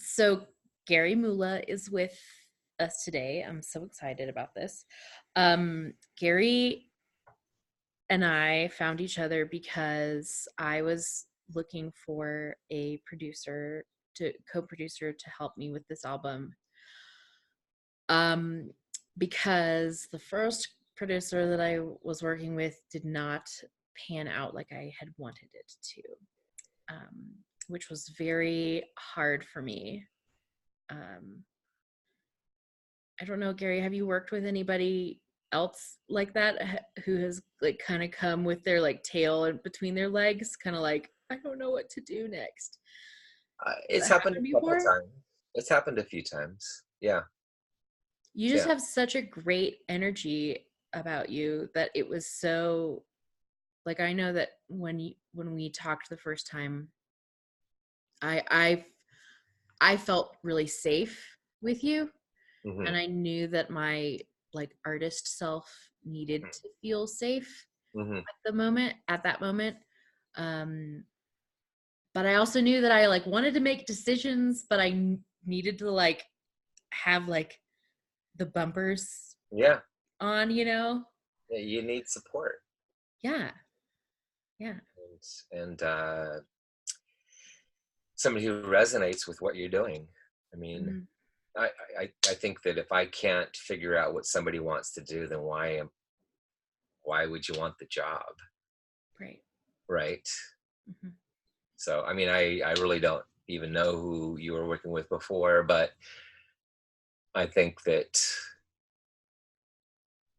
So Gary Mula is with us today. I'm so excited about this. Gary and I found each other because I was looking for a producer to co-producer to help me with this album. Um, because the first producer that I was working with did not pan out like I had wanted it to, which was very hard for me. Um, I don't know, Gary, have you worked with anybody else like that who has like kind of come with their like tail in between their legs, kind of like, I don't know what to do next? Has It's that happened happened a couple before? times. It's happened a few times. Yeah, You just yeah. have such a great energy about you that it was so like I know that when we talked the first time, I I I felt really safe with you, Hmm. and I knew that my like artist self needed to feel safe Hmm. at that moment. um but I also knew that I like wanted to make decisions, but needed to like have like the bumpers Yeah, on, you know. yeah, you need support, Yeah, yeah. and somebody who resonates with what you're doing. I mean, Mhm. I think that if I can't figure out what somebody wants to do, then why would you want the job, Right. right? Hmm. So, I mean, I really don't even know who you were working with before, but I think that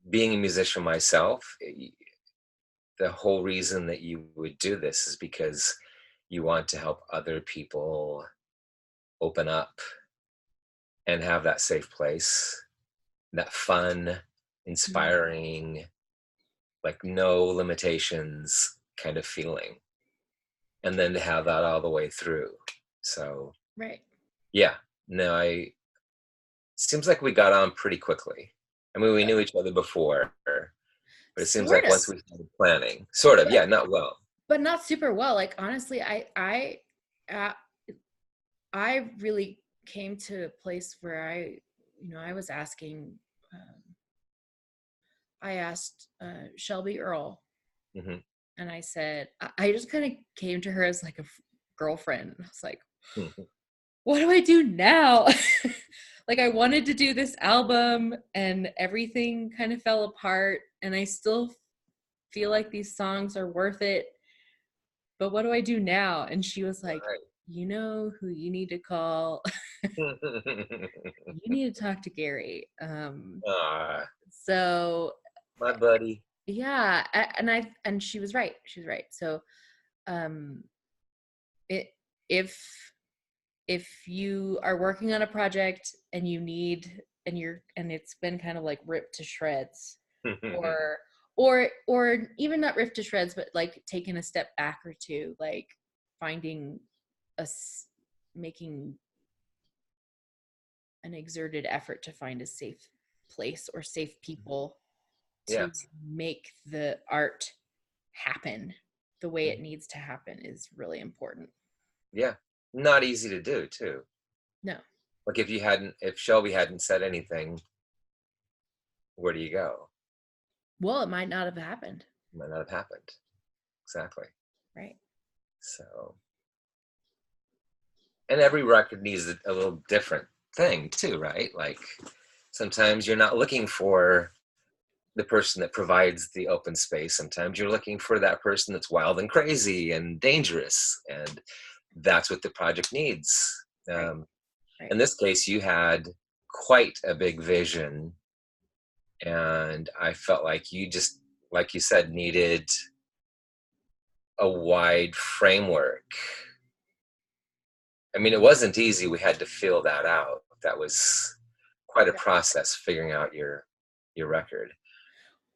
being a musician myself, the whole reason that you would do this is because you want to help other people open up and have that safe place, that fun, inspiring, like no limitations kind of feeling, and then to have that all the way through. So, Right. yeah, no, I seems like we got on pretty quickly. I mean, we knew each other before, but it seems Sort like of, once we started planning, sort of, but yeah, not well. not super well. Like honestly, uh, I really came to a place where I was asking. I asked Shelby Earle, Hmm. and I said, I just kind of came to her as like a girlfriend. I was like, Hmm. what do I do now? Like, I wanted to do this album, and everything kind of fell apart, and I still feel like these songs are worth it, but what do I do now? And she was like, Right. you know who you need to call? You need to talk to Gary. Ah, So my buddy. yeah, and she was right. She was right. So um, it if you are working on a project and you need and it's been kind of like ripped to shreds, or even not ripped to shreds, but like taking a step back or two, like finding making an exerted effort to find a safe place or safe people Yeah. to make the art happen the way it Mhm. needs to happen is really important. Yeah. Not easy to do, too. No. Like if Shelby hadn't said anything, where do you go? Well, it might not have happened. It might not have happened. Exactly. Right. So, and every record needs a little different thing, too, right? Like sometimes you're not looking for the person that provides the open space. Sometimes you're looking for that person that's wild and crazy and dangerous. And that's what the project needs. Right. Um, Right. in this case, you had quite a big vision, and I felt like you just, like you said, needed a wide framework. I mean, it wasn't easy. We had to fill that out. That was quite a process figuring out your record.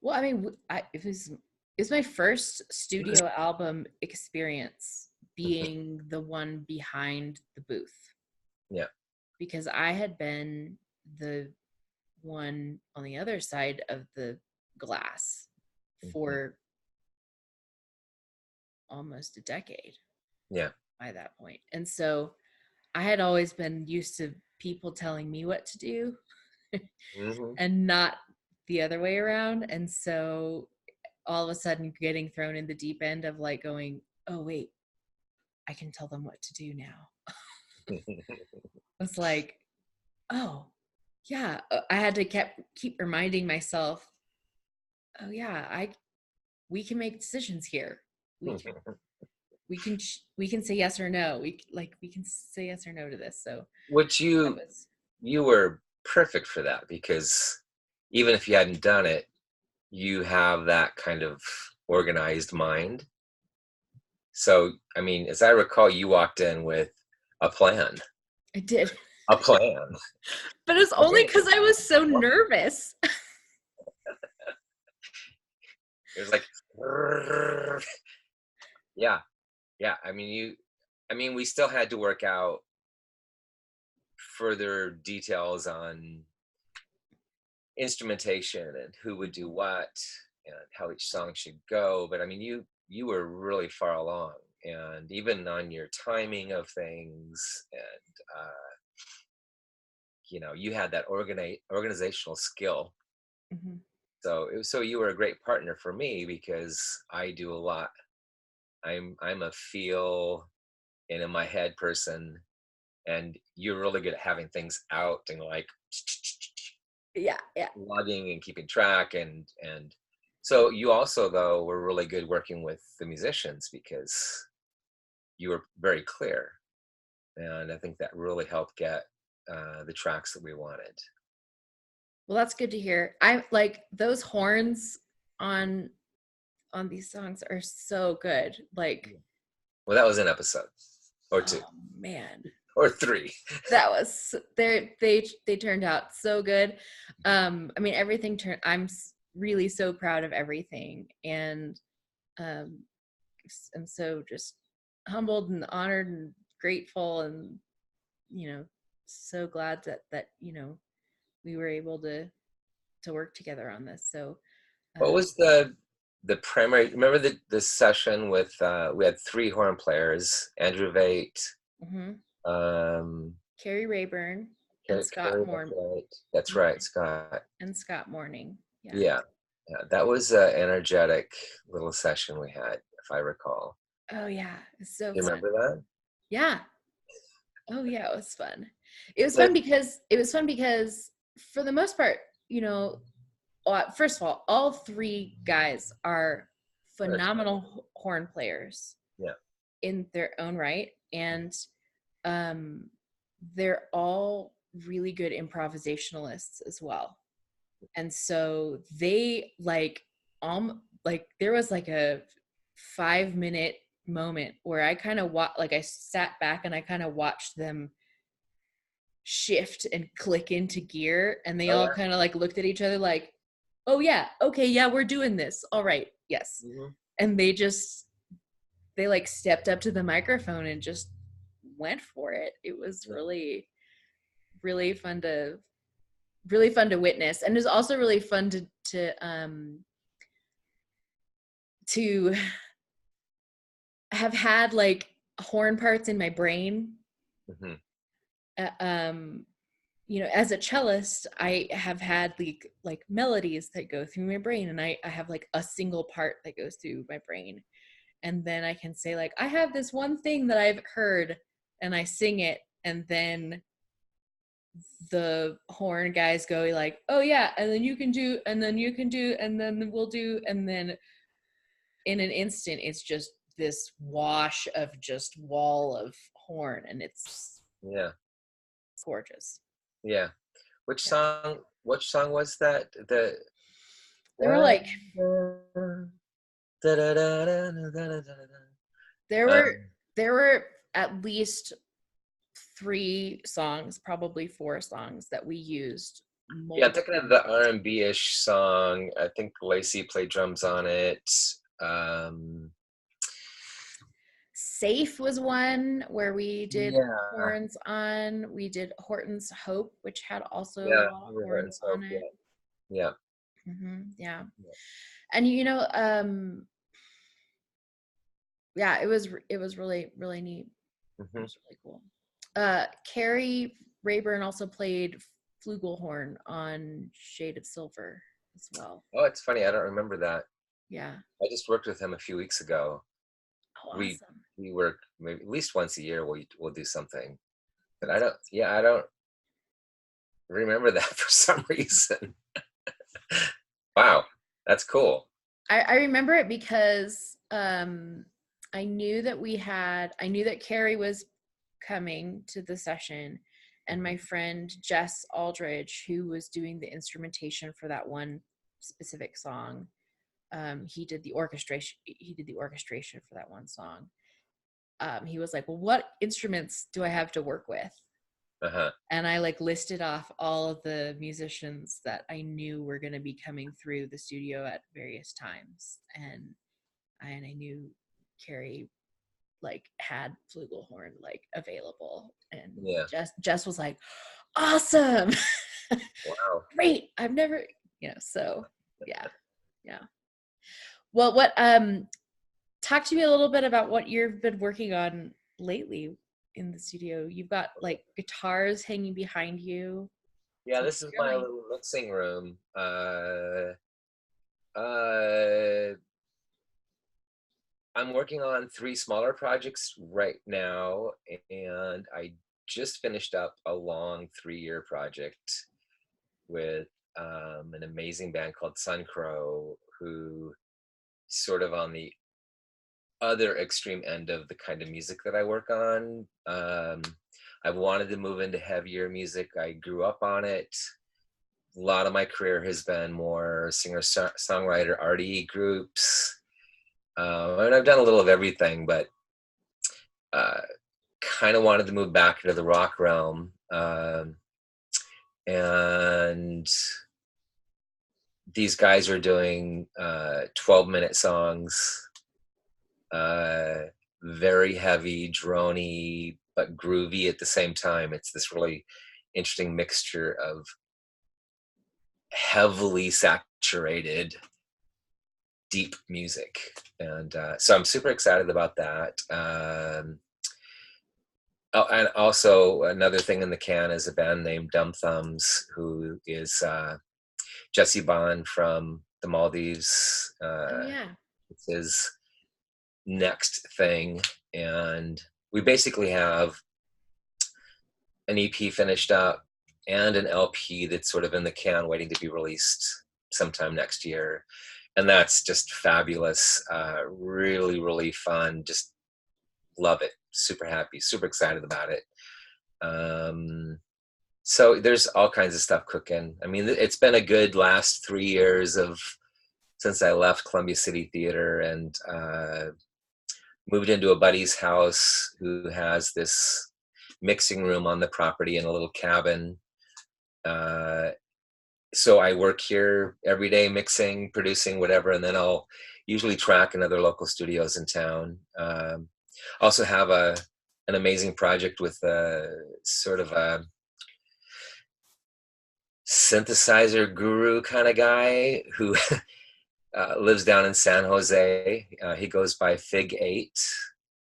Well, I mean, it was my first studio album experience being the one behind the booth, Yeah. because I had been the one on the other side of the glass Hmm. for almost a decade Yeah. by that point. And so I had always been used to people telling me what to do Hmm. and not the other way around. And so all of a sudden getting thrown in the deep end of like going, oh, wait, I can tell them what to do now. It's like, oh, yeah. I had to keep reminding myself, oh, yeah, we can make decisions here. We can we can say yes or no. We can say yes or no to this. So Which that was you were perfect for that, because even if you hadn't done it, you have that kind of organized mind. So, I mean, as I recall, you walked in with a plan, I did. a plan. But it's only Okay. because I was so nervous. It was like, yeah, yeah. I mean, we still had to work out further details on instrumentation and who would do what and how each song should go. But I mean, you were really far along, and even on your timing of things, and you had that organizational skill. Mhm. So you were a great partner for me, because I do a lot. I'm a feel and in my head person, and you're really good at having things out and like Yeah, yeah. logging and keeping track, and so you also though were really good working with the musicians, because you were very clear, and I think that really helped get the tracks that we wanted. Well, that's good to hear. I like those horns on these songs are so good. Like, Well, that was an episode or two oh man, or three. that was they turned out so good. I mean, everything turned. Really so proud of everything, and um, I'm so just humbled and honored and grateful, and so glad that we were able to work together on this. So, What um, was the primary? Remember the session with we had three horn players: Andrew Vate, mhm. um, Carrie Rayburn and Scott Carrie. Moore That's right, Scott. and Scott Morning. Yeah. Yeah, yeah, that was an energetic little session we had, if I recall. Oh yeah, it's so Do you fun. remember that? Yeah. Oh yeah, it was fun. It was That fun because for the most part, first of all three guys are that's right. phenomenal horn players Yeah. in their own right, and um, they're all really good improvisationalists as well. And so they like there was like a 5-minute moment where I kind of like I sat back and I kind of watched them shift and click into gear, and they Oh all yeah. kind of like looked at each other like, oh yeah, okay, yeah, we're doing this, all right, yes. Hmm. And they like stepped up to the microphone and just went for it. It was Yeah. really really really fun to witness, and it was also really fun to have had like horn parts in my brain. Hmm. uh, um as a cellist, I have had like melodies that go through my brain, and I have like a single part that goes through my brain, and then I can say like I have this one thing that I've heard, and I sing it, and then the horn guys go like, oh yeah, and then you can do, and then you can do, and then we'll do, and then in an instant it's just this wash of just wall of horn, and it's Yeah. gorgeous. Yeah. Which Yeah, song? Which song was that? The there were like there were um, there were at least 3 songs, probably 4 songs that we used yeah, I'm multiple thinking of times. the R&B-ish song. I think Lacey played drums on it. Um, Safe was one where we did yeah, horns on. We did Horton's Hope, which had also a yeah, lot of River and horns on Soap. Yeah, it. yeah, Yeah. yeah. And yeah, it was really really neat. It Hmm. was really cool. Carrie Rayburn also played flugelhorn on Shade of Silver as well. Oh, it's funny. I don't remember that. Yeah. I just worked with him a few weeks ago. Oh, We awesome. we work maybe at least once a year. We'll do something, but I That's don't. Yeah, I don't remember that for some reason. Wow, that's cool. I remember it because I knew that Carrie was coming to the session, and Mhm. my friend Jess Aldridge, who was doing the instrumentation for that one specific song, he did the orchestration for that one song. He was like, well, what instruments do I have to work with? Uh-huh. And I like listed off all of the musicians that I knew were going to be coming through the studio at various times, and I knew Carrie like had flugelhorn like available, and Yeah. Jess was like, awesome. Wow. Great, I've never, so yeah. Yeah. Well, what talk to me a little bit about what you've been working on lately in the studio. You've got like guitars hanging behind you. Yeah, So this is my really, little mixing room. Uh, I'm working on three smaller projects right now, and I just finished up a long 3-year project with an amazing band called Sun Crow, who sort of on the other extreme end of the kind of music that I work on. I've wanted to move into heavier music. I grew up on it. A lot of my career has been more singer-songwriter, arty groups. And I've done a little of everything, but uh, kind of wanted to move back into the rock realm. And these guys are doing 12-minute songs, uh, very heavy, drony, but groovy at the same time. It's this really interesting mixture of heavily saturated, deep music. And so I'm super excited about that. Oh, and also another thing in the can is a band named Dumb Thumbs, who is Jesse Bond from the Maldives. oh yeah. It's his next thing, and we basically have an EP finished up and an LP that's sort of in the can waiting to be released sometime next year. And that's just fabulous. Really, really fun. Just love it. Super happy, super excited about it. So there's all kinds of stuff cooking. I mean, it's been a good last 3 years of since I left Columbia City Theater and moved into a buddy's house who has this mixing room on the property in a little cabin. Uh, so I work here every day, mixing, producing, whatever, and then I'll usually track in other local studios in town. Also have an amazing project with sort of a synthesizer guru kind of guy who lives down in San Jose. He goes by Fig 8,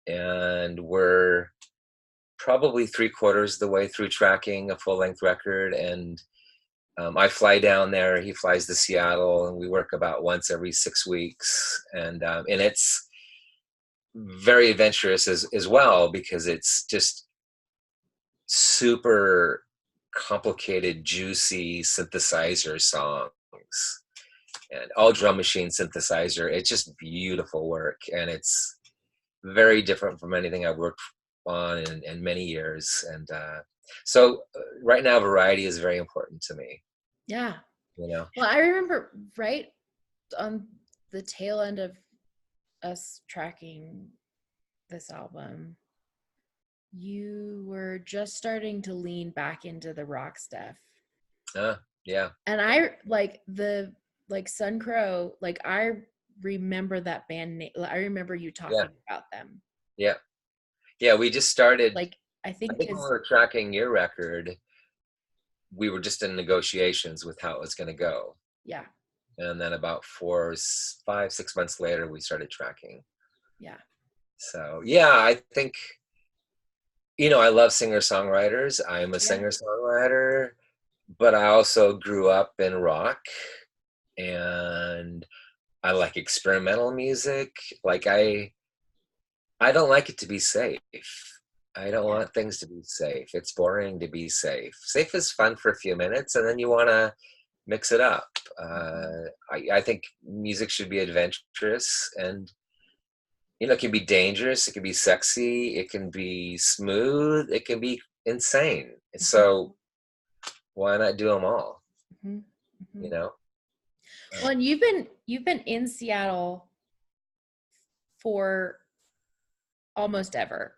and we're probably 3/4 the way through tracking a full length record. And I fly down there, he flies to Seattle, and we work about once every 6 weeks. And it's very adventurous as well, because it's just super complicated, juicy synthesizer songs and all drum machine synthesizer. It's just beautiful work, and it's very different from anything I've worked on in many years. And so right now, variety is very important to me. Yeah. You know, Well, I remember right on the tail end of us tracking this album, you were just starting to lean back into the rock stuff. yeah, And I like the like Sun Crow, like I remember that band name. I remember you yeah, talking about them. yeah, yeah. We just started. Like I I think think when we because were tracking your record, we were just in negotiations with how it was going to go. yeah, And then about 4, 5, 6 months later, we started tracking. yeah. So yeah, I think I love singer-songwriters. I'm a Yeah. singer-songwriter, but I also grew up in rock, and I like experimental music. Like I don't like it to be safe. I don't Yeah. want things to be safe. It's boring to be safe. Safe is fun for a few minutes, and then you want to mix it up. Mhm. I think music should be adventurous, and it can be dangerous, it can be sexy, it can be smooth, it can be insane. Mhm. So why not do them all? Mhm. You Mhm. know, Well, uh, and you've been in Seattle for almost ever.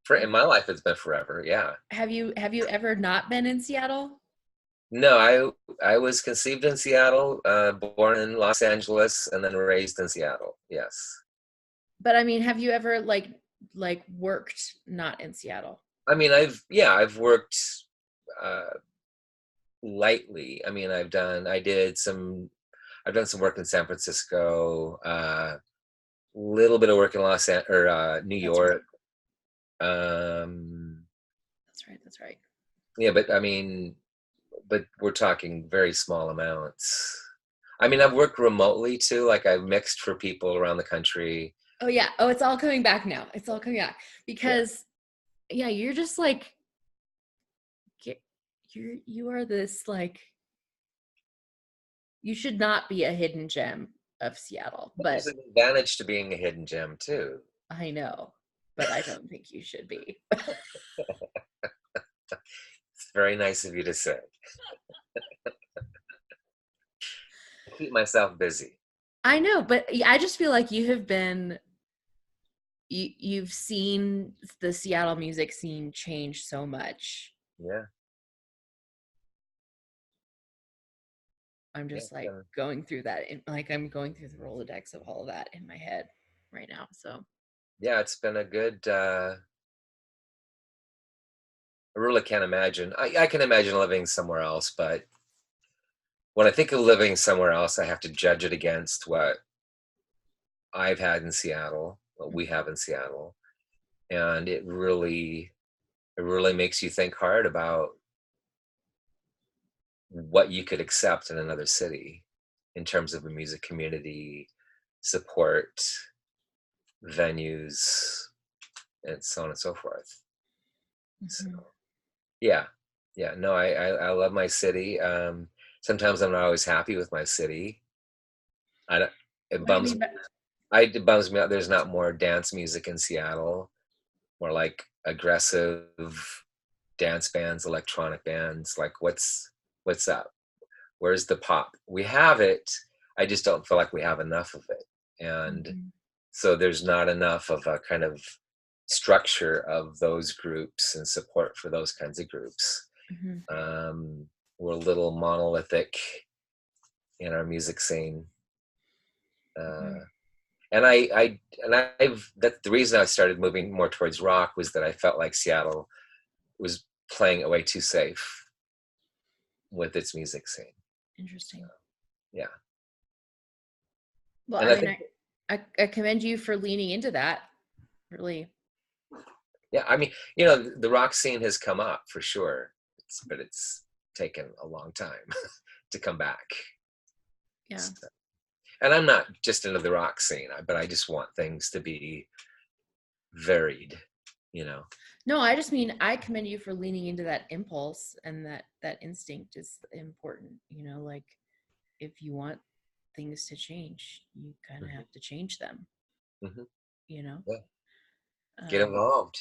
for in my life, it's been forever. Yeah. Have you ever not been in Seattle? No, I was conceived in Seattle, born in Los Angeles, and then raised in Seattle. Yes. But I mean, have you ever like worked not in Seattle? I mean, I've worked uh, lightly. I mean, I've done some work in San Francisco, little bit of work in New That's right. York. Um, That's right. That's right. yeah, but I mean, but we're talking very small amounts. I mean, I've worked remotely too. Like I've mixed for people around the country. Oh yeah. Oh, it's all coming back now. It's all coming back Yeah, because yeah, you're just like you are this like you should not be a hidden gem of Seattle, but there's but an advantage to being a hidden gem too. I know, but I don't think you should be. It's very nice of you to say. I keep myself busy. I know, but I just feel like you've seen the Seattle music scene change so much. Yeah, I'm yeah, just like going through that like I'm going through the Rolodex of all of that in my head right now. So yeah. It's been a good. I really can't imagine. I can imagine living somewhere else, but when I think of living somewhere else, I have to judge it against what I've had in Seattle, what we have in Seattle, and it really makes you think hard about what you could accept in another city in terms of a music community, support, venues, and so on and so forth. So mhm. yeah, yeah. No, I love my city. Sometimes I'm not always happy with my city. I don't, it What do you bums mean by it bums me out. There's not more dance music in Seattle, more like aggressive dance bands, electronic bands. Like what's up? Where's the pop? We have it. I just don't feel like we have enough of it. And Mhm, so there's not enough of a kind of structure of those groups and support for those kinds of groups. mhm, Um, we're a little monolithic in our music scene. mhm, Uh, and I've that the reason I started moving more towards rock was that I felt like Seattle was playing it way too safe with its music scene. So interesting. yeah, Well, and I I mean, think I commend you for leaning into that. Really, yeah, I mean the rock scene has come up for sure, but it's taken a long time to come back. yeah. So, and I'm not just into the rock scene, but I just want things to be varied, you know. No, I just mean I commend you for leaning into that impulse and that instinct is important. Like if you want things to change, you kind of Hmm. have to change them. Hmm. You know. Yeah, get Um, involved.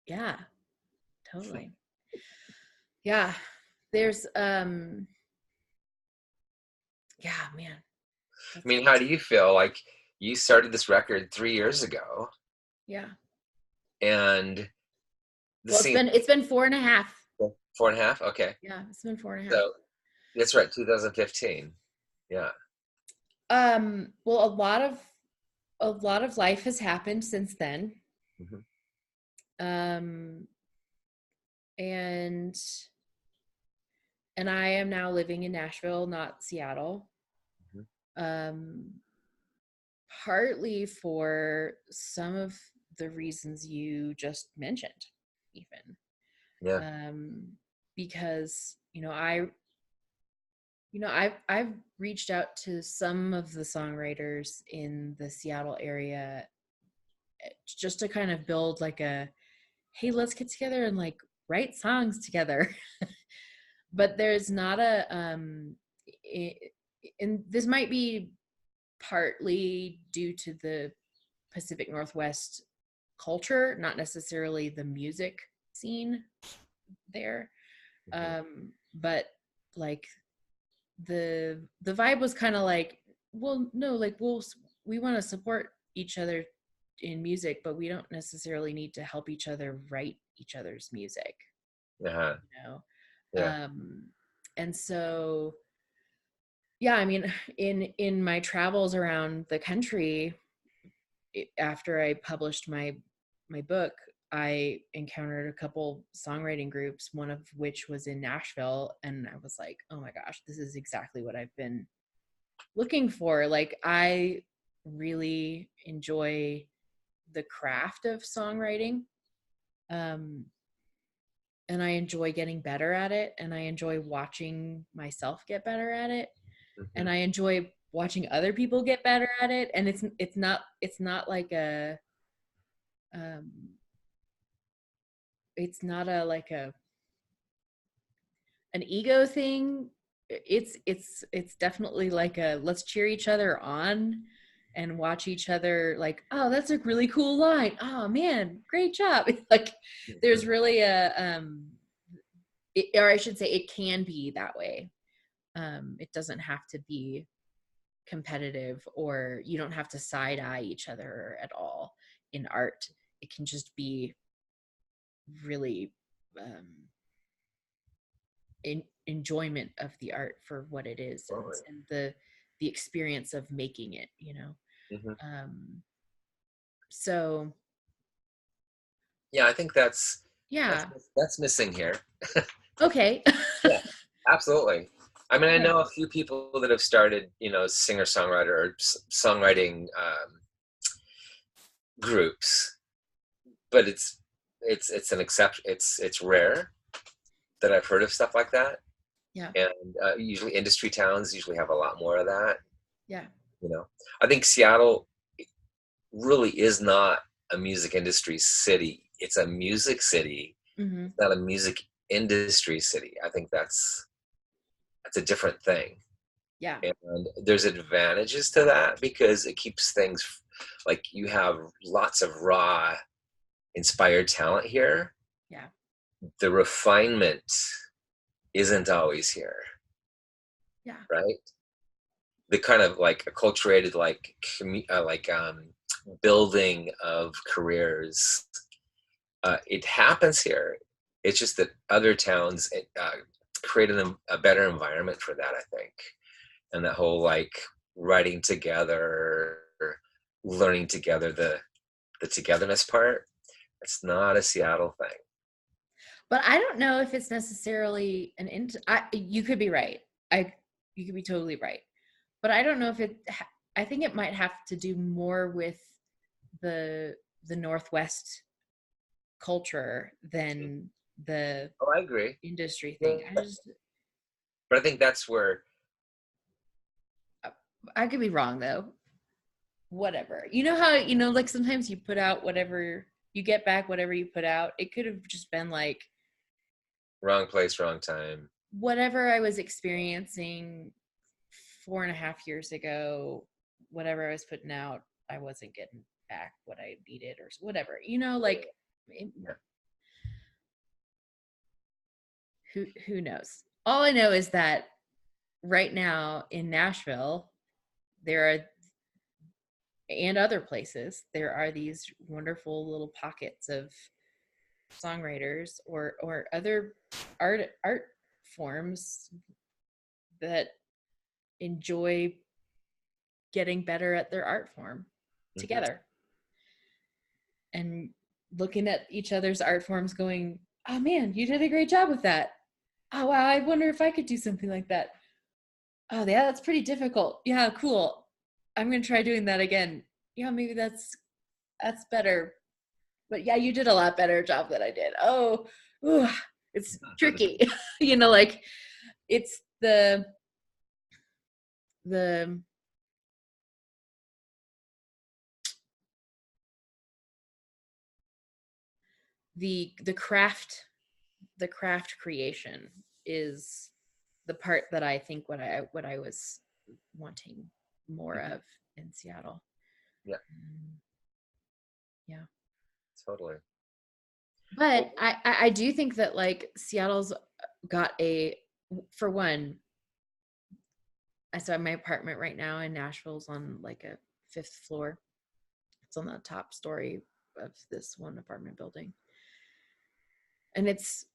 yeah, totally. Yeah, there's yeah, man, I that's mean, how do you feel? Like you started this record 3 years ago, yeah. and the Well, it's scene been it's been 4.5. 4.5. Okay, Yeah, it's been 4.5. so that's right, 2015. Yeah. Well, a lot of life has happened since then. Hmm. Um, and and I am now living in Nashville, not Seattle. Hmm. Um, Partly for some of the reasons you just mentioned. even. Yeah. Because I've reached out to some of the songwriters in the Seattle area, just to kind of build like a, hey, let's get together and like write songs together. But there's not a and this might be partly due to the Pacific Northwest culture, not necessarily the music scene there. Hmm. But like the vibe was kind of like, well, no, like we want to support each other in music, but we don't necessarily need to help each other write each other's music, Uh-huh. you know. Yeah. And so yeah, I mean, in my travels around the country, after I published my book, I encountered a couple songwriting groups, one of which was in Nashville, and I was like, oh my gosh, this is exactly what I've been looking for. Like, I really enjoy the craft of songwriting, um, and I enjoy getting better at it, and I enjoy watching myself get better at it, Hmm. and I enjoy watching other people get better at it. And it's not like a um, it's not a like a an ego thing. It's definitely like a, let's cheer each other on and watch each other, like, oh, that's a really cool line, oh man, great job. Like, there's Hmm. really a or I should say, it can be that way. It doesn't have to be competitive, or you don't have to side eye each other at all in art. It can just be really enjoyment of the art for what it is, Totally. and the experience of making it, Hmm. um so Yeah, I think that's yeah. that's missing here. Okay. Yeah, absolutely. I mean, I Yeah. know a few people that have started, singer-songwriter or songwriting groups, but it's an exception. It's rare that I've heard of stuff like that, Yeah. and usually industry towns usually have a lot more of that. Yeah. You know, I think Seattle really is not a music industry city. It's a music city. Hmm. It's not a music industry city. I think that's a different thing. Yeah. And there's advantages to that because it keeps things like you have lots of raw inspired talent here. Yeah. The refinement isn't always here, Yeah. right? The kind of like acculturated building of careers, it happens here. It's just that other towns created a better environment for that, I think. And that whole like writing together, learning together, the togetherness part, it's not a Seattle thing. But I don't know if it's necessarily you could be right. I You could be totally right. But I don't know if I think it might have to do more with the the Northwest culture than the Oh, I agree. industry thing. Yeah. But I think that's where, I could be wrong though. Whatever. You know how, like sometimes you put out whatever, you get back whatever you put out. It could have just been like wrong place, wrong time. whatever I was experiencing 4.5 years ago, whatever I was putting out, I wasn't getting back what I needed or whatever. Like Yeah. who knows? All I know is that right now in Nashville, there are, and other places, there are these wonderful little pockets of songwriters or other art forms that enjoy getting better at their art form Hmm. together, and looking at each other's art forms going, oh man, you did a great job with that. Oh wow, I wonder if I could do something like that. Oh yeah, that's pretty difficult. Yeah, cool. I'm gonna try doing that again. Yeah, maybe that's better. But yeah, you did a lot better job than I did. Oh, ooh, it's tricky. Like it's the the craft creation is the part that I think what I was wanting more of in Seattle. Yeah, Um, yeah. totally. But Well, I do think that like Seattle's got for one, I saw my apartment right now in Nashville's on like a fifth floor. It's on the top story of this one apartment building. And it's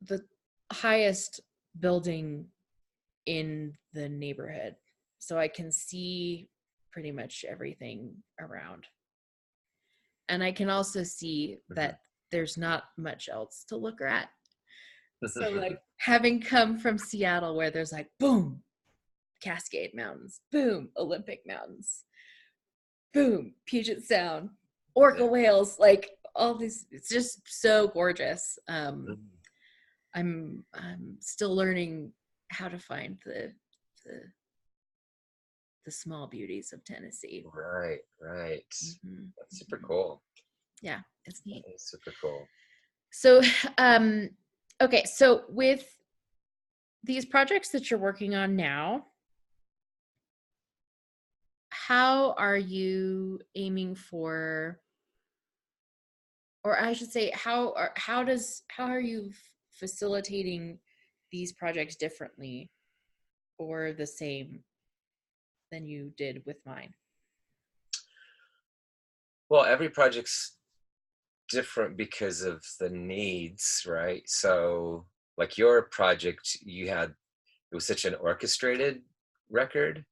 the highest building in the neighborhood. So I can see pretty much everything around. And I can also see mhm. that there's not much else to look at. So like having come from Seattle where there's like boom, Cascade Mountains, boom, Olympic Mountains, boom, Puget Sound, orca Yeah. whales, like all these, it's just so gorgeous. Mhm. I'm still learning how to find the the small beauties of Tennessee. Right, right. Hmm. That's super Hmm. cool. Yeah, it's That neat. is super cool. So, um, okay, so with these projects that you're working on now, how are you aiming for, or I should say, how are you facilitating these projects differently or the same than you did with mine? Well, every project's different because of the needs, right? So, like your project, it was such an orchestrated record.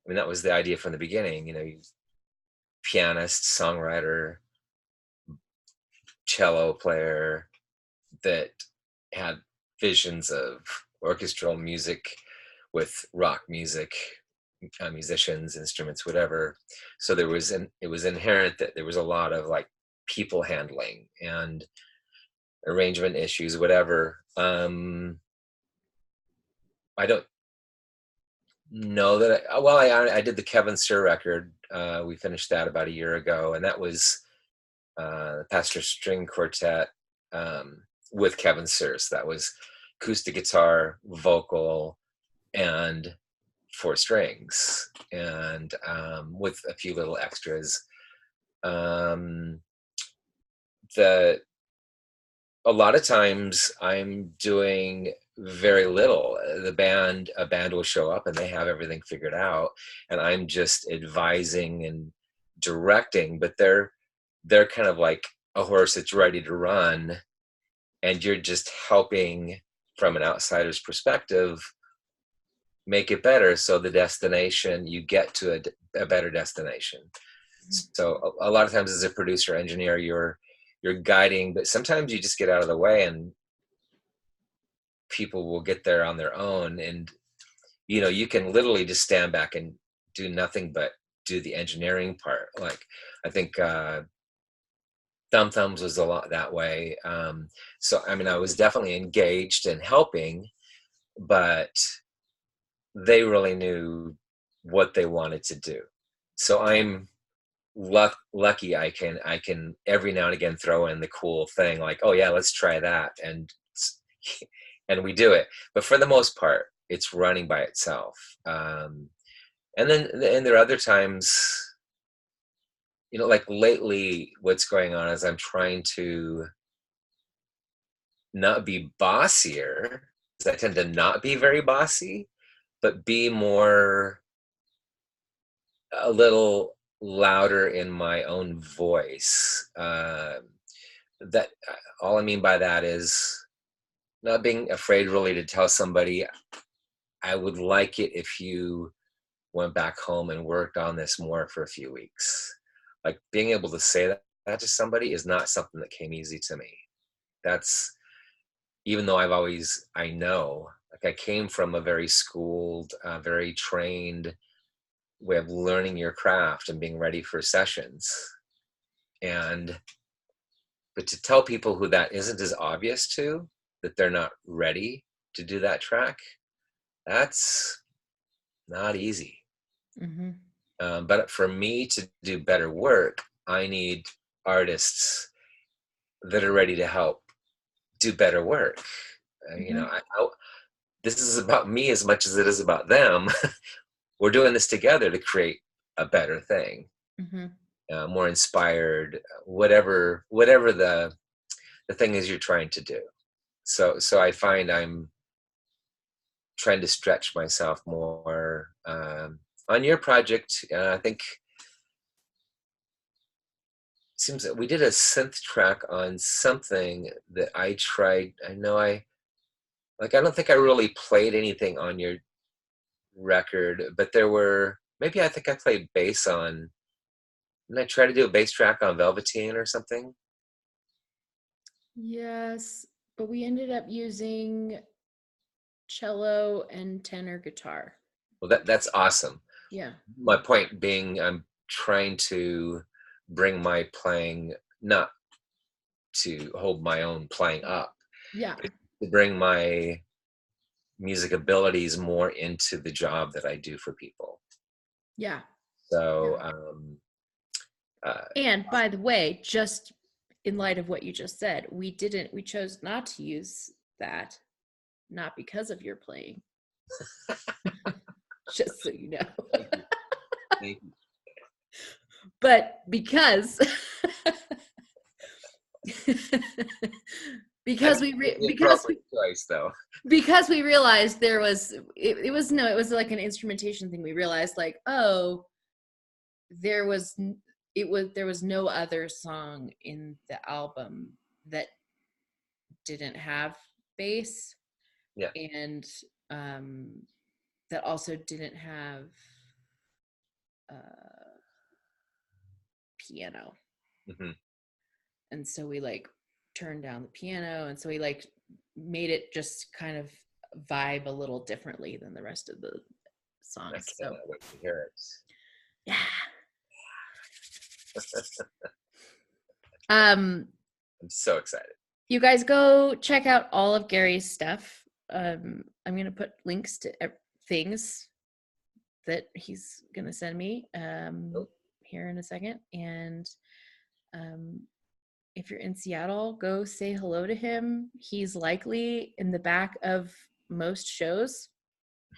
I mean, that was the idea from the beginning, pianist, songwriter, cello player that had visions of orchestral music with rock music, musicians, instruments, whatever. So it was inherent that there was a lot of like people handling and arrangement issues, whatever. I don't know that. I did the Kevin Sir record. We finished that about a year ago, and that was the Pastor String Quartet um, with Kevin Sir. So that was acoustic guitar, vocal, and four strings, and with a few little extras. Um, the A lot of times I'm doing very little. A band will show up and they have everything figured out, and I'm just advising and directing. But they're kind of like a horse that's ready to run, and you're just helping from an outsider's perspective make it better. So the destination, you get to a better destination. So a lot of times as a producer engineer, you're guiding, but sometimes you just get out of the way and people will get there on their own. And you can literally just stand back and do nothing but do the engineering part. Like I think Thumb Thumbs was a lot that way. So I mean, I was definitely engaged and helping, but they really knew what they wanted to do. So I'm lucky I can every now and again throw in the cool thing like, oh yeah, let's try that, and we do it. But for the most part, it's running by itself. And there are other times, like lately, what's going on is I'm trying to not be bossier, 'cause I tend to not be very bossy, but be more a little louder in my own voice. That All I mean by that is not being afraid really to tell somebody, I would like it if you went back home and worked on this more for a few weeks. Like being able to say that to somebody is not something that came easy to me. That's Even though I know, like I came from a very schooled, very trained way of learning your craft and being ready for sessions. And But to tell people who that isn't as obvious to, that they're not ready to do that track, that's not easy. Mm-hmm. But for me to do better work, I need artists that are ready to help do better work. Mm-hmm. This is about me as much as it is about them. We're doing this together to create a better thing, Mm-hmm. more inspired, whatever the thing is you're trying to do. So I find I'm trying to stretch myself more. On your project, I think seems that we did a synth track on something that I tried. I don't think I really played anything on your record, but there were, maybe I think I played bass on, didn't I try to do a bass track on Velveteen or something? Yes, but we ended up using cello and tenor guitar. Well, that's awesome. Yeah. My point being, I'm trying to bring my playing, not to hold my own playing up, Yeah. but to bring my music abilities more into the job that I do for people. Yeah. So, Yeah. uh, And by the way, just in light of what you just said, we chose not to use that, not because of your playing, just so you know, thank you. Thank you. but because I because think we it was re- the because appropriate choice, though. because we realized there was it was no, it was like an instrumentation thing. We realized like, oh, there was there was no other song in the album that didn't have bass, Yeah. and um that also didn't have uh piano. Hmm. And so we like turned down the piano, and so we like made it just kind of vibe a little differently than the rest of the I songs. So cannot wait to hear it. yeah. um I'm so excited. you guys go check out all of Gary's stuff. I'm gonna put links to things that he's gonna send me Nope. here in a second. And um, if you're in Seattle, go say hello to him. He's likely in the back of most shows.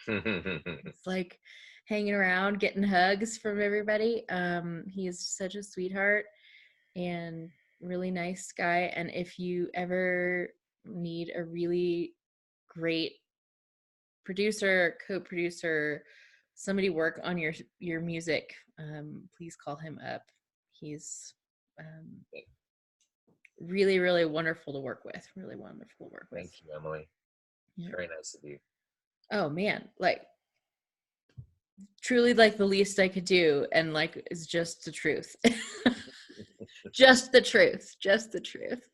It's like hanging around, getting hugs from everybody. He is such a sweetheart and really nice guy. And if you ever need a really great producer, co-producer, somebody work on your music, please call him up. He's really, really wonderful to work with. Really wonderful to work with. Thank you, Emily. Yeah. Very nice of you. Oh man, like truly like the least I could do, and like is just the truth. Just the truth. Just the truth.